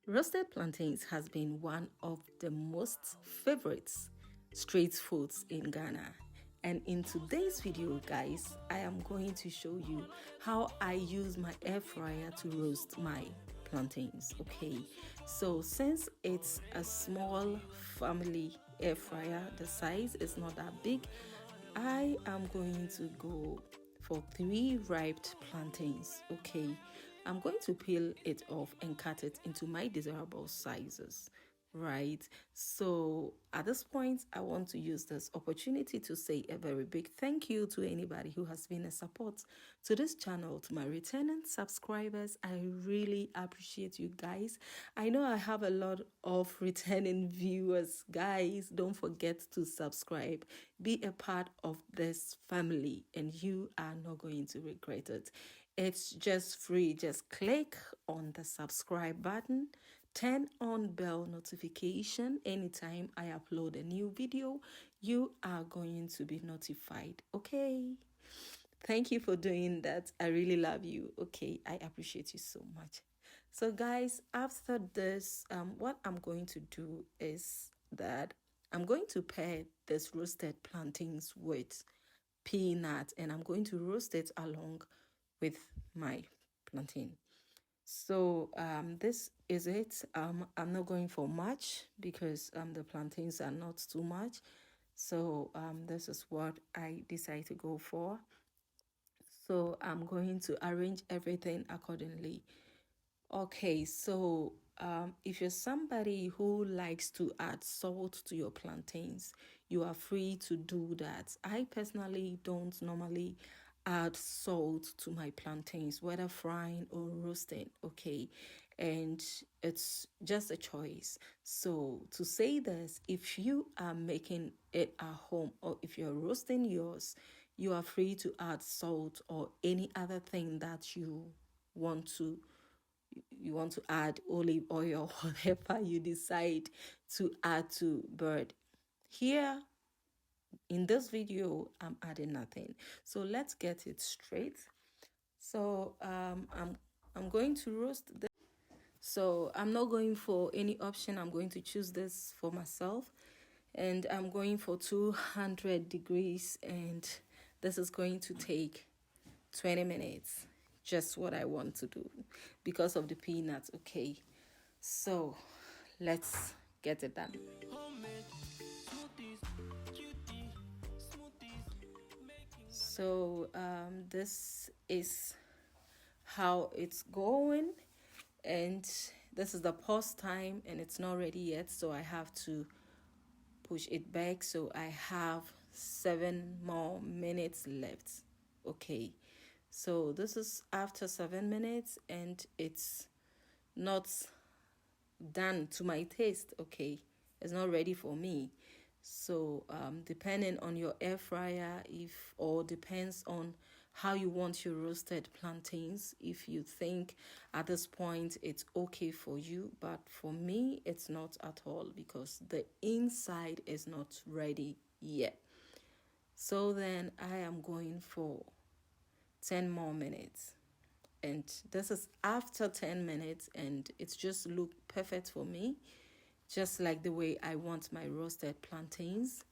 Roasted plantains has been one of the most favorites street foods in Ghana. And in today's video, guys, I am going to show you how I use my air fryer to roast my plantains. Okay, so since it's a small family air fryer, the size is not that big, I am going to go for 3 ripe plantains. Okay, I'm going to peel it off and cut it into my desirable sizes, right? So at this point, I want to use this opportunity to say a very big thank you to anybody who has been a support to this channel, to my returning subscribers. I really appreciate you guys. I know I have a lot of returning viewers. Guys, don't forget to subscribe. Be a part of this family and you are not going to regret it. It's just free. Just click on the subscribe button, turn on bell notification. Anytime I upload a new video, you are going to be notified. Okay, thank you for doing that. I really love you. Okay, I appreciate you so much. So guys, after this, what I'm going to do is that I'm going to pair this roasted plantains with peanut, and I'm going to roast it along with my plantain. So this is it. I'm not going for much because the plantains are not too much. So this is what I decide to go for. So I'm going to arrange everything accordingly. Okay, so if you're somebody who likes to add salt to your plantains, you are free to do that. I personally don't normally add salt to my plantains, whether frying or roasting, okay? And it's just a choice. So to say this, if you are making it at home or if you're roasting yours, you are free to add salt or any other thing that want to you want to add, olive oil, whatever you decide to add to bird. Here in this video, I'm adding nothing. So let's get it straight. So I'm going to roast this. So I'm not going for any option. I'm going to choose this for myself. And I'm going for 200 degrees. And this is going to take 20 minutes. Just what I want to do because of the peanuts. Okay, so let's get it done. So this is how it's going, and this is the pause time and it's not ready yet, so I have to push it back. So I have 7 more minutes left. Okay, so this is after 7 minutes and it's not done to my taste. Okay, it's not ready for me. So depending on your air fryer, if or depends on how you want your roasted plantains, if you think at this point it's okay for you, but for me it's not at all because the inside is not ready yet. So then I am going for 10 more minutes, and this is after 10 minutes and it's just look perfect for me, just like the way I want my roasted plantains.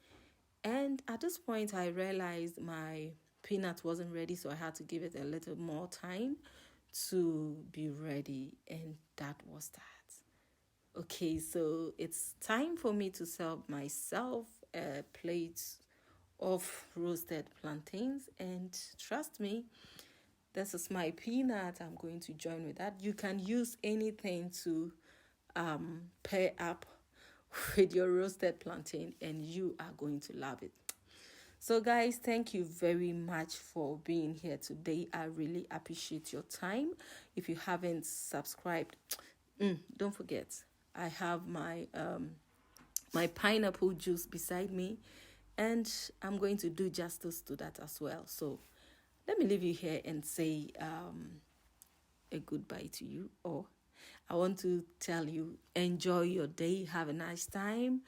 And at this point I realized my peanut wasn't ready, so I had to give it a little more time to be ready, and that was that. Okay, so it's time for me to serve myself a plate of roasted plantains, and trust me, this is my peanut. I'm going to join with that. You can use anything to pair up with your roasted plantain and you are going to love it. So guys, thank you very much for being here today. I really appreciate your time. If you haven't subscribed, don't forget, I have my my pineapple juice beside me, and I'm going to do justice to that as well. So let me leave you here and say a goodbye to you. Or I want to tell you, enjoy your day. Have a nice time.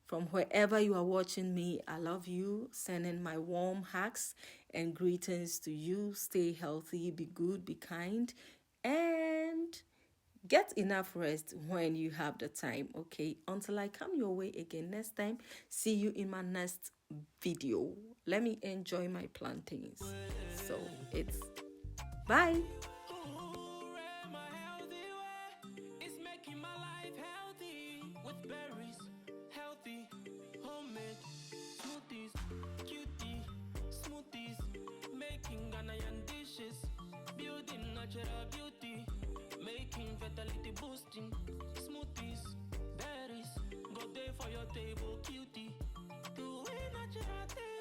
From wherever you are watching me, I love you. Sending my warm hugs and greetings to you. Stay healthy, be good, be kind, and Get enough rest when you have the time, okay? Until I come your way again next time, see you in my next video. Let me enjoy my plantains. So it's bye. Natural beauty, making fertility boosting smoothies, berries, go there for your table, cutie. Do a natural thing.